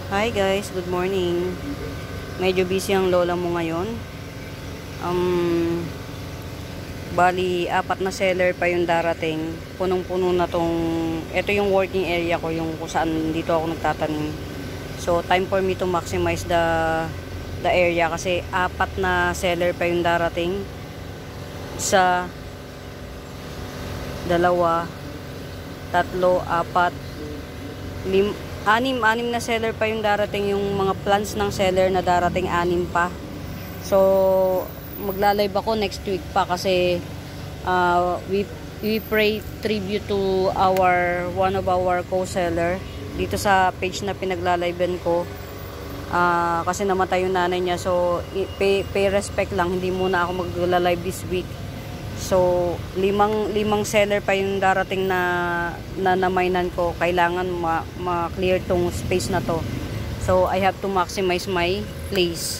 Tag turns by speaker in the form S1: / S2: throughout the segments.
S1: Hi guys, good morning. Medyo busy ang lola mo ngayon. Bali, 4 na seller pa yung darating. Punong-puno na tong, ito yung working area ko, yung kung saan dito ako nagtatanim. So, time for me to maximize the area kasi 4 na seller pa yung darating. Isa, dalawa, tatlo, apat, anim na seller pa yung darating, yung mga plants ng seller na darating 6 pa. So magla-live ako next week pa kasi we pray tribute to one of our co-seller dito sa page na pinagla-livean ko. Kasi namatay yung nanay niya, so pay respect lang, hindi muna ako magla-live this week. So, limang seller pa yung darating na namainan ko. Kailangan ma-clear tong space na to. So, I have to maximize my place.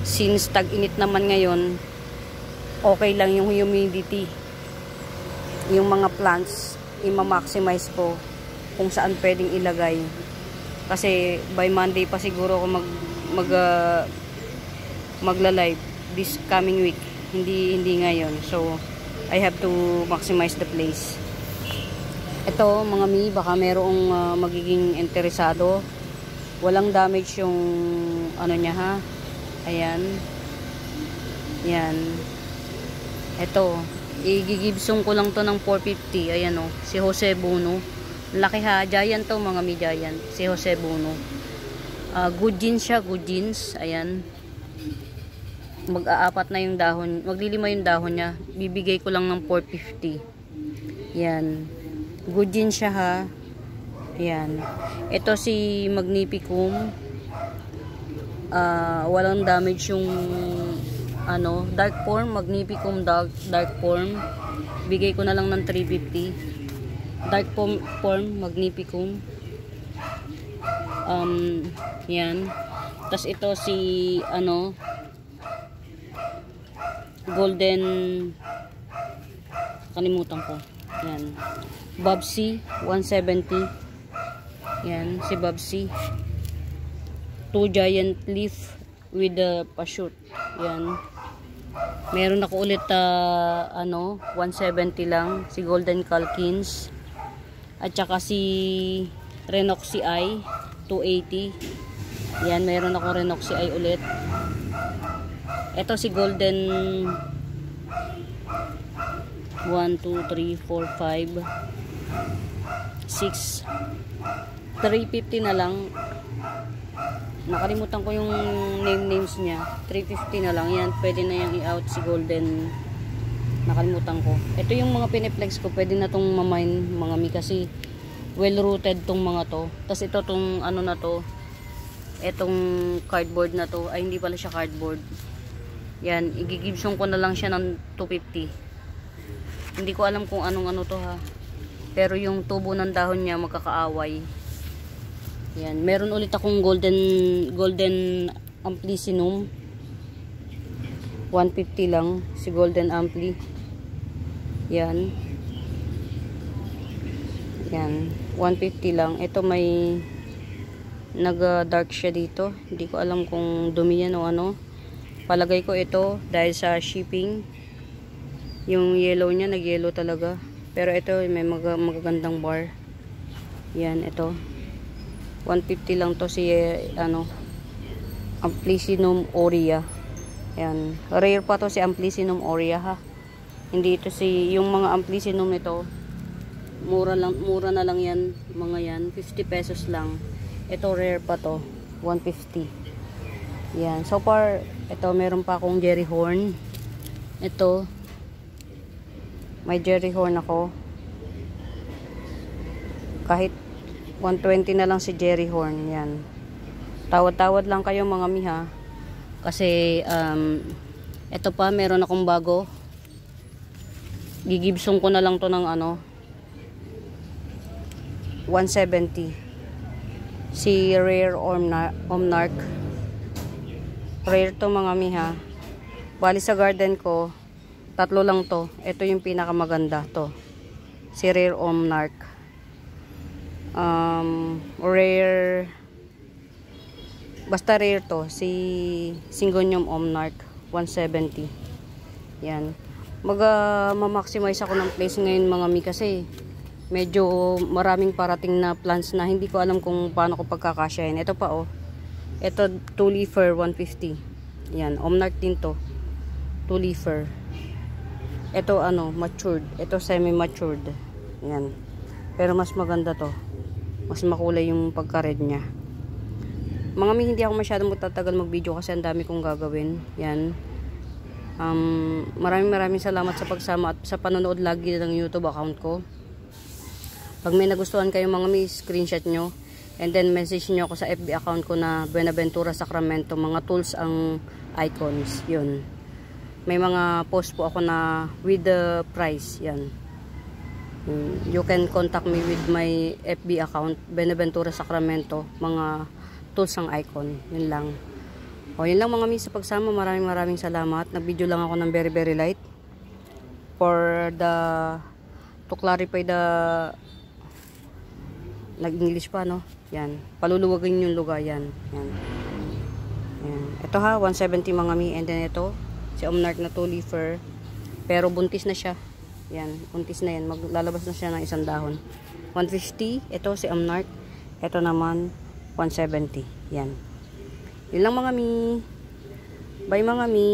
S1: Since tag-init naman ngayon, okay lang yung humidity. Yung mga plants, i-maximize ko kung saan pwedeng ilagay. Kasi by Monday pa siguro ako magla-live this coming week. Hindi ngayon. So, I have to maximize the place. Ito, mga mi, baka merong magiging interesado. Walang damage yung ano niya, ha. Ayan. Yan. Ito, igigibsong ko lang to ng 450. Ayan o, si Jose Bono. Laki ha, giant to mga mi, giant. Si Jose Bono. Good jeans siya, good jeans. Ayan. Mag-aapat na yung dahon, maglilima yung dahon niya, bibigay ko lang ng 450. Yan, good jeans siya ha. Yan, ito si Magnificum, walang damage yung ano, dark form, Magnificum dark form, bigay ko na lang ng 350. Dark form Magnificum. Yan, tas ito si ano, golden, kalimutan ko. Yan, Bubsy 170. Yan, si Bubsy. 2 giant leaf with the pashoot. Yan, meron ako ulit ano, 170 lang, si Golden Calkins. At saka si Renoxy Eye 280. Yan, meron ako Renoxy Eye ulit. Ito si Golden 1, 2, 3, 4, 5, 6, 350 na lang. Nakalimutan ko yung names niya. 350 na lang. Yan, pwede na yung i-out si Golden. Nakalimutan ko. Ito yung mga piniplex ko. Pwede na tong mamine mga mi kasi well rooted tong mga to. Tapos ito tong ano na to. Etong cardboard na to. Ay, hindi pala siya cardboard. Yan, igigibsong ko na lang siya ng 250. Hindi ko alam kung anong ano to ha. Pero yung tubo ng dahon niya magkakaaway. Yan, meron ulit akong golden amplicynum. 150 lang si golden ampli. Yan. Yan, 150 lang. Ito may nag-dark siya dito. Hindi ko alam kung dumi yan o ano. Palagay ko ito dahil sa shipping. Yung yellow niya, nag-yellow talaga. Pero ito, may magagandang bar. Yan, ito. 150 lang to si, ano, Amplicynum aurea. Yan. Rare pa to si Amplicynum aurea, ha. Hindi ito si, yung mga Amplicynum ito, mura na lang yan, mga yan. 50 pesos lang. Ito, rare pa to. 150. Yan. So far, ito, meron pa akong Jerry Horn. Ito, may Jerry Horn ako. Kahit 120 na lang si Jerry Horn. Yan. Tawad-tawad lang kayo mga miha. Kasi, ito pa, meron akong bago. Gigibsong ko na lang to ng ano, 170. Si Rare Omnarch. Rare to mga miha. Bali sa garden ko, 3 lang to. Ito yung pinakamaganda to. Si Rare Omnarch. Rare Basta rare to. Si Syngonium Omnarch. 170. Yan. Ma-maximize ako ng place ngayon mga mi kasi medyo maraming parating na plants na hindi ko alam kung paano ko pagkakasyahin. Ito pa oh. Ito 2-leafer 150. Yan, Omnarch din to. 2-leafer. Ito ano, matured. Ito semi-matured. Yan. Pero mas maganda to. Mas makulay yung pagka-red niya. Mga mi, hindi ako masyadong magtatagal mag-video kasi ang dami kong gagawin. Yan. Maraming salamat sa pagsama at sa panonood lagi ng YouTube account ko. Pag may nagustuhan kayo mga mi, screenshot nyo. And then message nyo ako sa FB account ko na Buenaventura Sacramento. Mga tools ang icons. Yun. May mga post po ako na with the price. Yan. You can contact me with my FB account. Buenaventura Sacramento. Mga tools ang icon. Yun lang. O yun lang mga mi sa pagsama. Maraming salamat. Nag-video lang ako ng very light. For the to clarify the nag-English pa, no? Yan. Paluluwagin yung lugar, yan. Yan. Yan. Ito ha, 170 mga mi. And then ito, si Omnarch na 2-leafer. Pero buntis na siya. Yan, buntis na yan. Maglalabas na siya ng isang dahon. 150. Ito si Omnarch. Ito naman, 170. Yan. Yun lang mga mi. Bye mga mi.